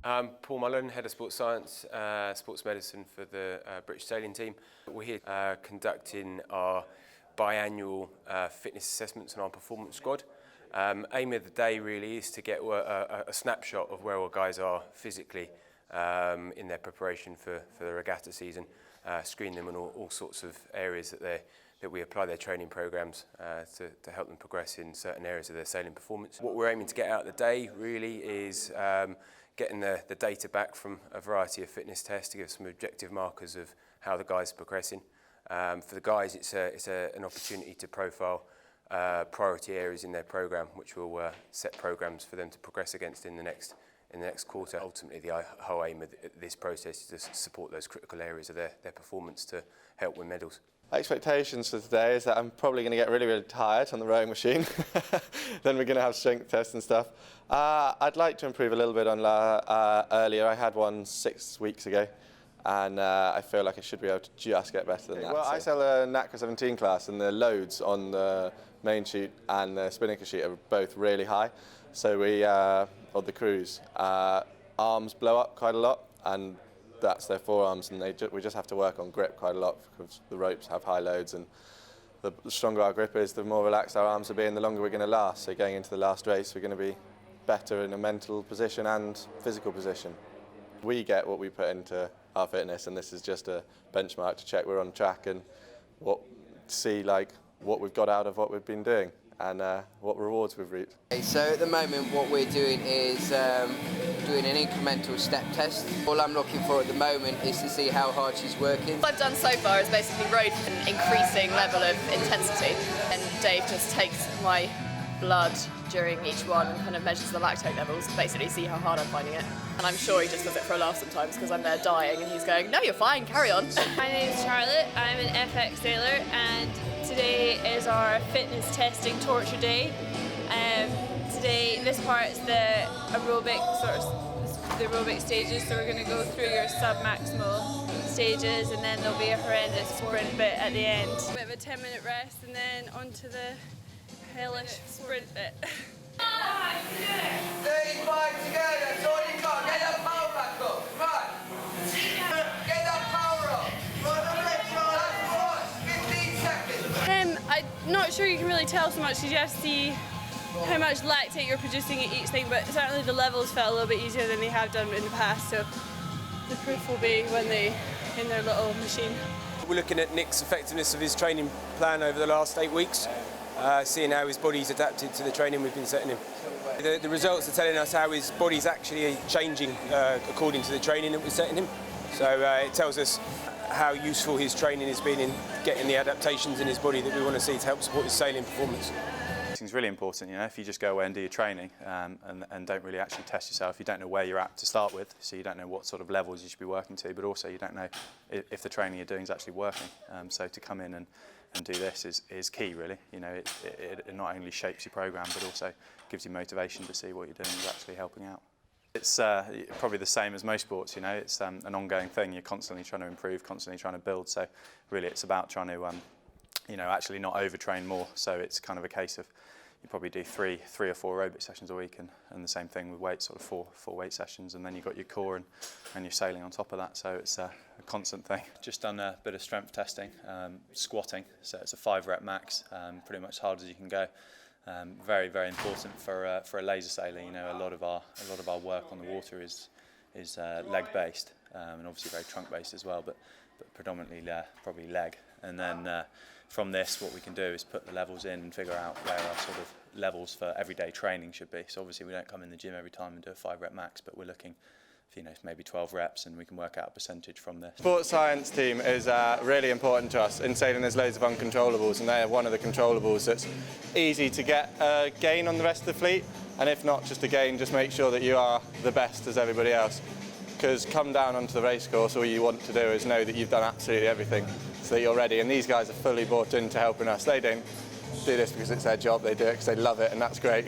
Paul Mullen, Head of Sports Science, Sports Medicine for the British sailing team. We're here conducting our biannual fitness assessments on our performance squad. Aim of the day really is to get a snapshot of where our guys are physically in their preparation for the regatta season, screen them on all sorts of areas that we apply their training programs to help them progress in certain areas of their sailing performance. What we're aiming to get out of the day really is getting the data back from a variety of fitness tests to give some objective markers of how the guys are progressing. For the guys, it's an opportunity to profile priority areas in their program, which will set programs for them to progress against in the next quarter. Ultimately, the whole aim of this process is to support those critical areas of their performance to help win medals. Expectations for today is that I'm probably going to get really tired on the rowing machine. Then we're going to have strength tests and stuff. I'd like to improve a little bit on earlier. I had one 6 weeks ago, and I feel like I should be able to just get better than that. Well, I sail a NACRA 17 class, and the loads on the main chute and the spinnaker sheet are both really high. So we, on the cruise, arms blow up quite a lot, and that's their forearms, and we just have to work on grip quite a lot because the ropes have high loads, and the stronger our grip is, the more relaxed our arms will be, and the longer we're going to last. So going into the last race, we're going to be better in a mental position and physical position. We get what we put into our fitness, and this is just a benchmark to check we're on track and see what we've got out of what we've been doing and what rewards we've reaped. So at the moment what we're doing is doing an incremental step test. All I'm looking for at the moment is to see how hard she's working. What I've done so far is basically rowed an increasing level of intensity, and Dave just takes my blood during each one and kind of measures the lactate levels to basically see how hard I'm finding it. And I'm sure he just does it for a laugh sometimes because I'm there dying and he's going, "No, you're fine, carry on." My name's Charlotte, I'm an FX sailor, and today is our fitness testing torture day. Today, this part is the aerobic stages, so we're going to go through your sub-maximal stages, and then there'll be a horrendous sprint bit at the end. A bit of a 10-minute rest, and then onto the hellish sprint bit. 35 to go, that's all you got. Get that power back up. Right. Get that power up. That's 15 seconds. I'm not sure you can really tell so much because you have to see how much lactate you're producing at each thing, but certainly the levels felt a little bit easier than they have done in the past, so the proof will be when they in their little machine. We're looking at Nick's effectiveness of his training plan over the last 8 weeks, seeing how his body's adapted to the training we've been setting him. The results are telling us how his body's actually changing according to the training that we're setting him. So it tells us how useful his training has been in getting the adaptations in his body that we want to see to help support his sailing performance. It's really important, if you just go away and do your training and don't really actually test yourself, you don't know where you're at to start with, so you don't know what sort of levels you should be working to, but also you don't know if the training you're doing is actually working. So to come in and do this is key, really. It not only shapes your program, but also gives you motivation to see what you're doing is actually helping out. It's probably the same as most sports, it's an ongoing thing. You're constantly trying to improve, constantly trying to build, so really it's about trying to actually not overtrain more. So it's kind of a case of you probably do three or four aerobic sessions a week, and the same thing with weights, sort of four weight sessions, and then you've got your core and your sailing on top of that. So it's a constant thing. Just done a bit of strength testing, squatting. So it's a 5-rep max, pretty much as hard as you can go. Very, very important for a laser sailor. A lot of our work on the water is leg based, and obviously very trunk based as well, but predominantly probably leg. And then from this, what we can do is put the levels in and figure out where our sort of levels for everyday training should be. So obviously we don't come in the gym every time and do a 5-rep max, but we're looking for maybe 12 reps, and we can work out a percentage from this. Sports science team is really important to us. In sailing there's loads of uncontrollables, and they're one of the controllables that's easy to get a gain on the rest of the fleet, and if not just a gain, just make sure that you are the best as everybody else. Because come down onto the race course, all you want to do is know that you've done absolutely everything so that you're ready, and these guys are fully bought into helping us. They don't do this because it's their job, they do it because they love it, and that's great.